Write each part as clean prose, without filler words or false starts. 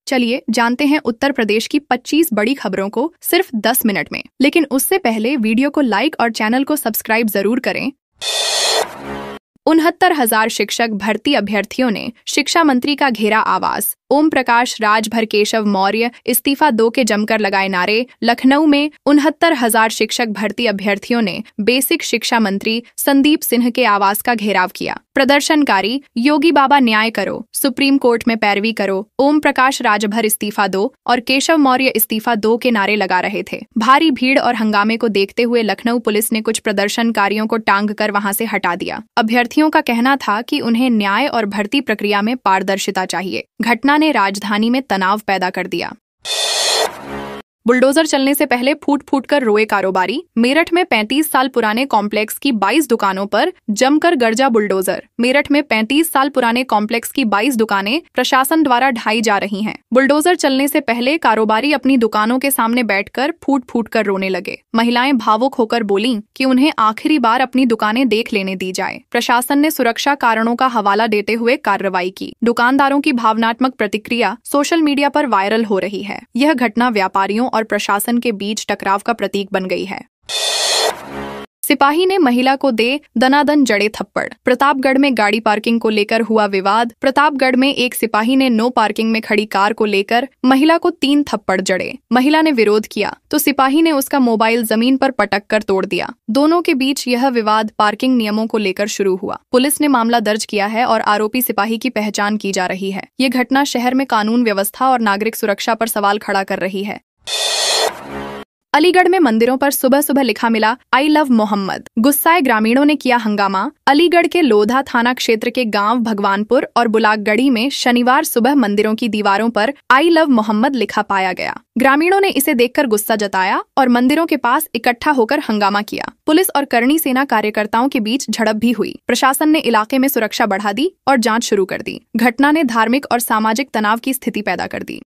चलिए जानते हैं उत्तर प्रदेश की 25 बड़ी खबरों को सिर्फ 10 मिनट में। लेकिन उससे पहले वीडियो को लाइक और चैनल को सब्सक्राइब जरूर करें। 69,000 शिक्षक भर्ती अभ्यर्थियों ने शिक्षा मंत्री का घेरा आवास। ओम प्रकाश राजभर केशव मौर्य इस्तीफा दो के जमकर लगाए नारे। लखनऊ में 69,000 शिक्षक भर्ती अभ्यर्थियों ने बेसिक शिक्षा मंत्री संदीप सिन्हा के आवास का घेराव किया। प्रदर्शनकारी योगी बाबा न्याय करो, सुप्रीम कोर्ट में पैरवी करो, ओम प्रकाश राजभर इस्तीफा दो और केशव मौर्य इस्तीफा दो के नारे लगा रहे थे। भारी भीड़ और हंगामे को देखते हुए लखनऊ पुलिस ने कुछ प्रदर्शनकारियों को टांग कर वहां से हटा दिया। अभ्यर्थियों का कहना था कि उन्हें न्याय और भर्ती प्रक्रिया में पारदर्शिता चाहिए। घटना ने राजधानी में तनाव पैदा कर दिया। बुलडोजर चलने से पहले फूट फूट कर रोए कारोबारी। मेरठ में 35 साल पुराने कॉम्प्लेक्स की 22 दुकानों पर जमकर गरजा बुलडोजर। मेरठ में 35 साल पुराने कॉम्प्लेक्स की 22 दुकानें प्रशासन द्वारा ढाई जा रही हैं। बुलडोजर चलने से पहले कारोबारी अपनी दुकानों के सामने बैठकर फूट फूट कर रोने लगे। महिलाएं भावुक होकर बोलीं कि उन्हें आखिरी बार अपनी दुकानें देख लेने दी जाए। प्रशासन ने सुरक्षा कारणों का हवाला देते हुए कार्रवाई की। दुकानदारों की भावनात्मक प्रतिक्रिया सोशल मीडिया पर वायरल हो रही है। यह घटना व्यापारियों और प्रशासन के बीच टकराव का प्रतीक बन गई है। सिपाही ने महिला को दे दनादन जड़े थप्पड़। प्रतापगढ़ में गाड़ी पार्किंग को लेकर हुआ विवाद। प्रतापगढ़ में एक सिपाही ने नो पार्किंग में खड़ी कार को लेकर महिला को 3 थप्पड़ जड़े। महिला ने विरोध किया तो सिपाही ने उसका मोबाइल जमीन पर पटक कर तोड़ दिया। दोनों के बीच यह विवाद पार्किंग नियमों को लेकर शुरू हुआ। पुलिस ने मामला दर्ज किया है और आरोपी सिपाही की पहचान की जा रही है। ये घटना शहर में कानून व्यवस्था और नागरिक सुरक्षा पर सवाल खड़ा कर रही है। अलीगढ़ में मंदिरों पर सुबह सुबह लिखा मिला आई लव मोहम्मद। गुस्साए ग्रामीणों ने किया हंगामा। अलीगढ़ के लोधा थाना क्षेत्र के गांव भगवानपुर और बुलागगढ़ी में शनिवार सुबह मंदिरों की दीवारों पर आई लव मोहम्मद लिखा पाया गया। ग्रामीणों ने इसे देखकर गुस्सा जताया और मंदिरों के पास इकट्ठा होकर हंगामा किया। पुलिस और करणी सेना कार्यकर्ताओं के बीच झड़प भी हुई। प्रशासन ने इलाके में सुरक्षा बढ़ा दी और जांच शुरू कर दी। घटना ने धार्मिक और सामाजिक तनाव की स्थिति पैदा कर दी।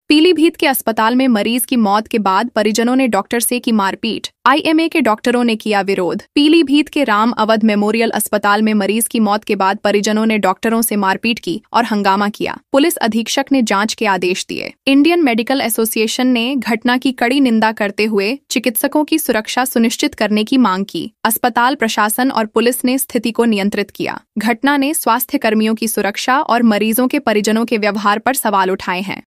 पीलीभीत के अस्पताल में मरीज की मौत के बाद परिजनों ने डॉक्टर से की मारपीट। आईएमए के डॉक्टरों ने किया विरोध। पीलीभीत के राम अवध मेमोरियल अस्पताल में मरीज की मौत के बाद परिजनों ने डॉक्टरों से मारपीट की और हंगामा किया। पुलिस अधीक्षक ने जांच के आदेश दिए। इंडियन मेडिकल एसोसिएशन ने घटना की कड़ी निंदा करते हुए चिकित्सकों की सुरक्षा सुनिश्चित करने की मांग की। अस्पताल प्रशासन और पुलिस ने स्थिति को नियंत्रित किया। घटना ने स्वास्थ्य कर्मियों की सुरक्षा और मरीजों के परिजनों के व्यवहार पर सवाल उठाए हैं।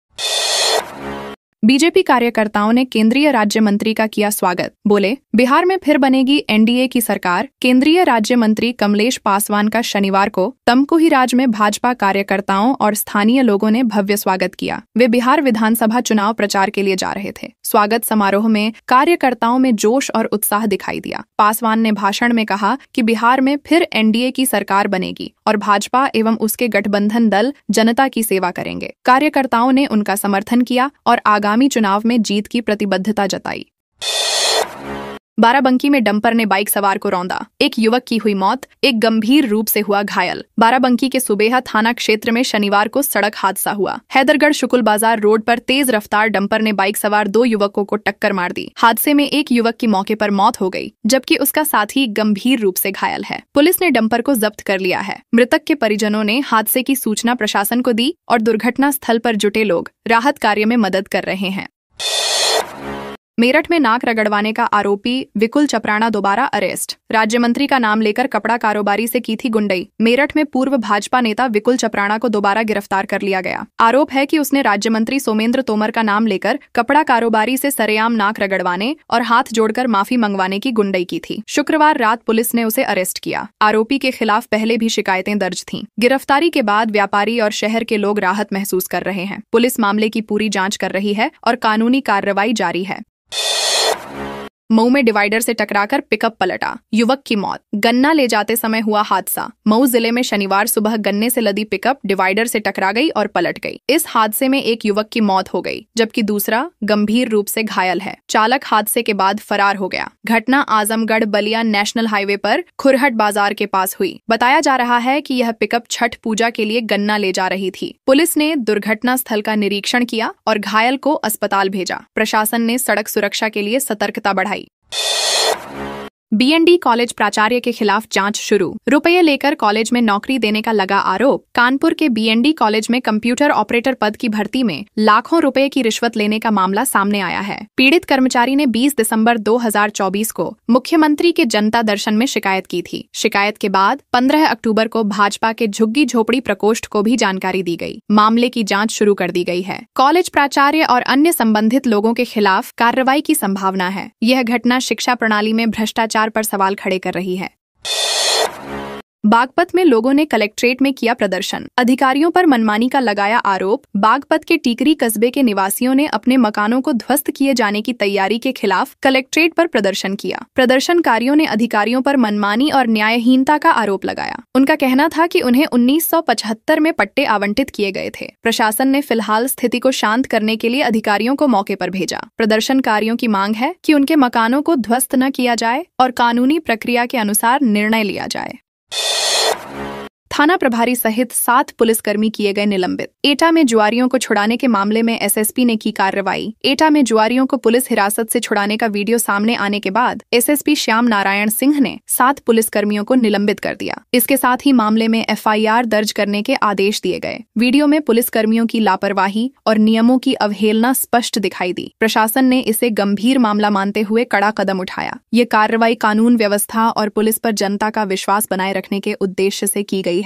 बीजेपी कार्यकर्ताओं ने केंद्रीय राज्य मंत्री का किया स्वागत। बोले, बिहार में फिर बनेगी एनडीए की सरकार। केंद्रीय राज्य मंत्री कमलेश पासवान का शनिवार को तमकुहीराज में भाजपा कार्यकर्ताओं और स्थानीय लोगों ने भव्य स्वागत किया। वे बिहार विधानसभा चुनाव प्रचार के लिए जा रहे थे। स्वागत समारोह में कार्यकर्ताओं में जोश और उत्साह दिखाई दिया। पासवान ने भाषण में कहा कि बिहार में फिर एनडीए की सरकार बनेगी और भाजपा एवं उसके गठबंधन दल जनता की सेवा करेंगे। कार्यकर्ताओं ने उनका समर्थन किया और आगामी चुनाव में जीत की प्रतिबद्धता जताई। बाराबंकी में डंपर ने बाइक सवार को रौंदा। एक युवक की हुई मौत, एक गंभीर रूप से हुआ घायल। बाराबंकी के सुबेहा थाना क्षेत्र में शनिवार को सड़क हादसा हुआ। हैदरगढ़ शुकुल बाजार रोड पर तेज रफ्तार डंपर ने बाइक सवार 2 युवकों को टक्कर मार दी। हादसे में एक युवक की मौके पर मौत हो गई, जबकि उसका साथी गंभीर रूप से घायल है। पुलिस ने डंपर को जब्त कर लिया है। मृतक के परिजनों ने हादसे की सूचना प्रशासन को दी और दुर्घटना स्थल पर जुटे लोग राहत कार्य में मदद कर रहे हैं। मेरठ में नाक रगड़वाने का आरोपी विकुल चपराणा दोबारा अरेस्ट। राज्य मंत्री का नाम लेकर कपड़ा कारोबारी से की थी गुंडई। मेरठ में पूर्व भाजपा नेता विकुल चपराणा को दोबारा गिरफ्तार कर लिया गया। आरोप है कि उसने राज्य मंत्री सोमेंद्र तोमर का नाम लेकर कपड़ा कारोबारी से सरेआम नाक रगड़वाने और हाथ जोड़कर माफी मंगवाने की गुंडई की थी। शुक्रवार रात पुलिस ने उसे अरेस्ट किया। आरोपी के खिलाफ पहले भी शिकायतें दर्ज थीं। गिरफ्तारी के बाद व्यापारी और शहर के लोग राहत महसूस कर रहे हैं। पुलिस मामले की पूरी जाँच कर रही है और कानूनी कार्रवाई जारी है। मऊ में डिवाइडर से टकराकर पिकअप पलटा, युवक की मौत। गन्ना ले जाते समय हुआ हादसा। मऊ जिले में शनिवार सुबह गन्ने से लदी पिकअप डिवाइडर से टकरा गई और पलट गई। इस हादसे में एक युवक की मौत हो गई, जबकि दूसरा गंभीर रूप से घायल है। चालक हादसे के बाद फरार हो गया। घटना आजमगढ़ बलिया नेशनल हाईवे पर खुरहट बाजार के पास हुई। बताया जा रहा है कि यह पिकअप छठ पूजा के लिए गन्ना ले जा रही थी। पुलिस ने दुर्घटना स्थल का निरीक्षण किया और घायल को अस्पताल भेजा। प्रशासन ने सड़क सुरक्षा के लिए सतर्कता बढ़ाई। बीएनडी कॉलेज प्राचार्य के खिलाफ जांच शुरू। रुपये लेकर कॉलेज में नौकरी देने का लगा आरोप। कानपुर के बीएनडी कॉलेज में कंप्यूटर ऑपरेटर पद की भर्ती में लाखों रुपए की रिश्वत लेने का मामला सामने आया है। पीड़ित कर्मचारी ने 20 दिसंबर 2024 को मुख्यमंत्री के जनता दर्शन में शिकायत की थी। शिकायत के बाद 15 अक्टूबर को भाजपा के झुग्गी झोपड़ी प्रकोष्ठ को भी जानकारी दी गई। मामले की जाँच शुरू कर दी गई है। कॉलेज प्राचार्य और अन्य संबंधित लोगों के खिलाफ कार्रवाई की संभावना है। यह घटना शिक्षा प्रणाली में भ्रष्टाचार पर सवाल खड़े कर रही है। बागपत में लोगों ने कलेक्ट्रेट में किया प्रदर्शन। अधिकारियों पर मनमानी का लगाया आरोप। बागपत के टीकरी कस्बे के निवासियों ने अपने मकानों को ध्वस्त किए जाने की तैयारी के खिलाफ कलेक्ट्रेट पर प्रदर्शन किया। प्रदर्शनकारियों ने अधिकारियों पर मनमानी और न्यायहीनता का आरोप लगाया। उनका कहना था कि उन्हें 1975 में पट्टे आवंटित किए गए थे। प्रशासन ने फिलहाल स्थिति को शांत करने के लिए अधिकारियों को मौके पर भेजा। प्रदर्शनकारियों की मांग है कि उनके मकानों को ध्वस्त न किया जाए और कानूनी प्रक्रिया के अनुसार निर्णय लिया जाए। थाना प्रभारी सहित 7 पुलिसकर्मी किए गए निलंबित। एटा में जुआरियों को छुड़ाने के मामले में एसएसपी ने की कार्रवाई। एटा में जुआरियों को पुलिस हिरासत से छुड़ाने का वीडियो सामने आने के बाद एसएसपी श्याम नारायण सिंह ने 7 पुलिसकर्मियों को निलंबित कर दिया। इसके साथ ही मामले में एफआईआर दर्ज करने के आदेश दिए गए। वीडियो में पुलिसकर्मियों की लापरवाही और नियमों की अवहेलना स्पष्ट दिखाई दी। प्रशासन ने इसे गंभीर मामला मानते हुए कड़ा कदम उठाया। ये कार्रवाई कानून व्यवस्था और पुलिस पर जनता का विश्वास बनाए रखने के उद्देश्य से की गई है।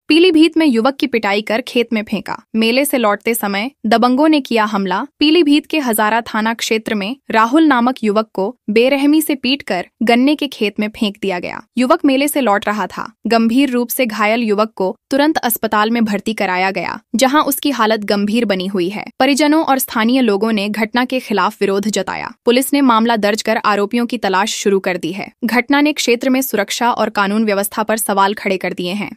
पीलीभीत में युवक की पिटाई कर खेत में फेंका। मेले से लौटते समय दबंगों ने किया हमला। पीलीभीत के हजारा थाना क्षेत्र में राहुल नामक युवक को बेरहमी से पीटकर गन्ने के खेत में फेंक दिया गया। युवक मेले से लौट रहा था। गंभीर रूप से घायल युवक को तुरंत अस्पताल में भर्ती कराया गया, जहां उसकी हालत गंभीर बनी हुई है। परिजनों और स्थानीय लोगों ने घटना के खिलाफ विरोध जताया। पुलिस ने मामला दर्ज कर आरोपियों की तलाश शुरू कर दी है। घटना ने क्षेत्र में सुरक्षा और कानून व्यवस्था पर सवाल खड़े कर दिए हैं।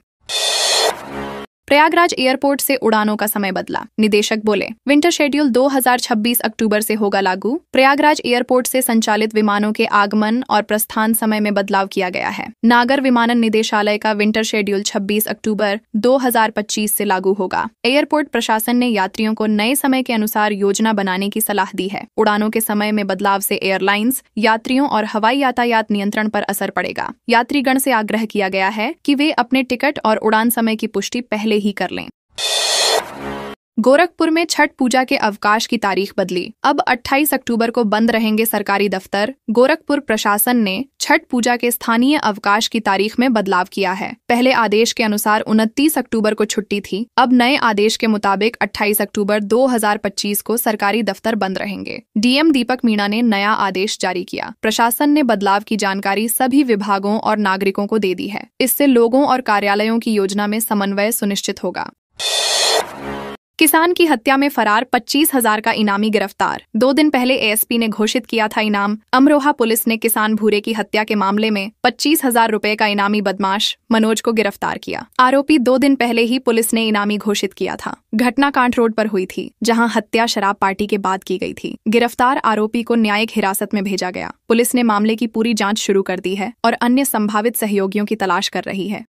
प्रयागराज एयरपोर्ट से उड़ानों का समय बदला। निदेशक बोले, विंटर शेड्यूल 2026 अक्टूबर से होगा लागू। प्रयागराज एयरपोर्ट से संचालित विमानों के आगमन और प्रस्थान समय में बदलाव किया गया है। नागर विमानन निदेशालय का विंटर शेड्यूल 26 अक्टूबर 2025 से लागू होगा। एयरपोर्ट प्रशासन ने यात्रियों को नए समय के अनुसार योजना बनाने की सलाह दी है। उड़ानों के समय में बदलाव से एयरलाइंस, यात्रियों और हवाई यातायात नियंत्रण पर असर पड़ेगा। यात्रीगण से आग्रह किया गया है कि वे अपने टिकट और उड़ान समय की पुष्टि पहले ही कर लें। गोरखपुर में छठ पूजा के अवकाश की तारीख बदली। अब 28 अक्टूबर को बंद रहेंगे सरकारी दफ्तर। गोरखपुर प्रशासन ने छठ पूजा के स्थानीय अवकाश की तारीख में बदलाव किया है। पहले आदेश के अनुसार 29 अक्टूबर को छुट्टी थी। अब नए आदेश के मुताबिक 28 अक्टूबर 2025 को सरकारी दफ्तर बंद रहेंगे। डीएम दीपक मीणा ने नया आदेश जारी किया। प्रशासन ने बदलाव की जानकारी सभी विभागों और नागरिकों को दे दी है। इससे लोगों और कार्यालयों की योजना में समन्वय सुनिश्चित होगा। किसान की हत्या में फरार 25,000 का इनामी गिरफ्तार। 2 दिन पहले एएसपी ने घोषित किया था इनाम। अमरोहा पुलिस ने किसान भूरे की हत्या के मामले में 25,000 रुपए का इनामी बदमाश मनोज को गिरफ्तार किया। आरोपी 2 दिन पहले ही पुलिस ने इनामी घोषित किया था। घटना कांठ रोड पर हुई थी, जहां हत्या शराब पार्टी के बाद की गई थी। गिरफ्तार आरोपी को न्यायिक हिरासत में भेजा गया। पुलिस ने मामले की पूरी जाँच शुरू कर दी है और अन्य संभावित सहयोगियों की तलाश कर रही है।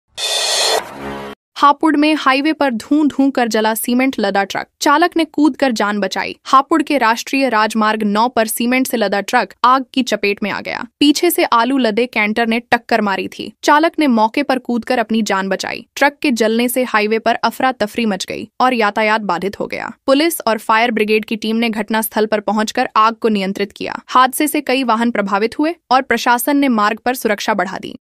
हापुड़ में हाईवे पर धूं धूं कर जला सीमेंट लदा ट्रक। चालक ने कूदकर जान बचाई। हापुड़ के राष्ट्रीय राजमार्ग 9 पर सीमेंट से लदा ट्रक आग की चपेट में आ गया। पीछे से आलू लदे कैंटर ने टक्कर मारी थी। चालक ने मौके पर कूदकर अपनी जान बचाई। ट्रक के जलने से हाईवे पर अफरा तफरी मच गई और यातायात बाधित हो गया। पुलिस और फायर ब्रिगेड की टीम ने घटनास्थल पर पहुंचकर आग को नियंत्रित किया। हादसे से कई वाहन प्रभावित हुए और प्रशासन ने मार्ग पर सुरक्षा बढ़ा दी।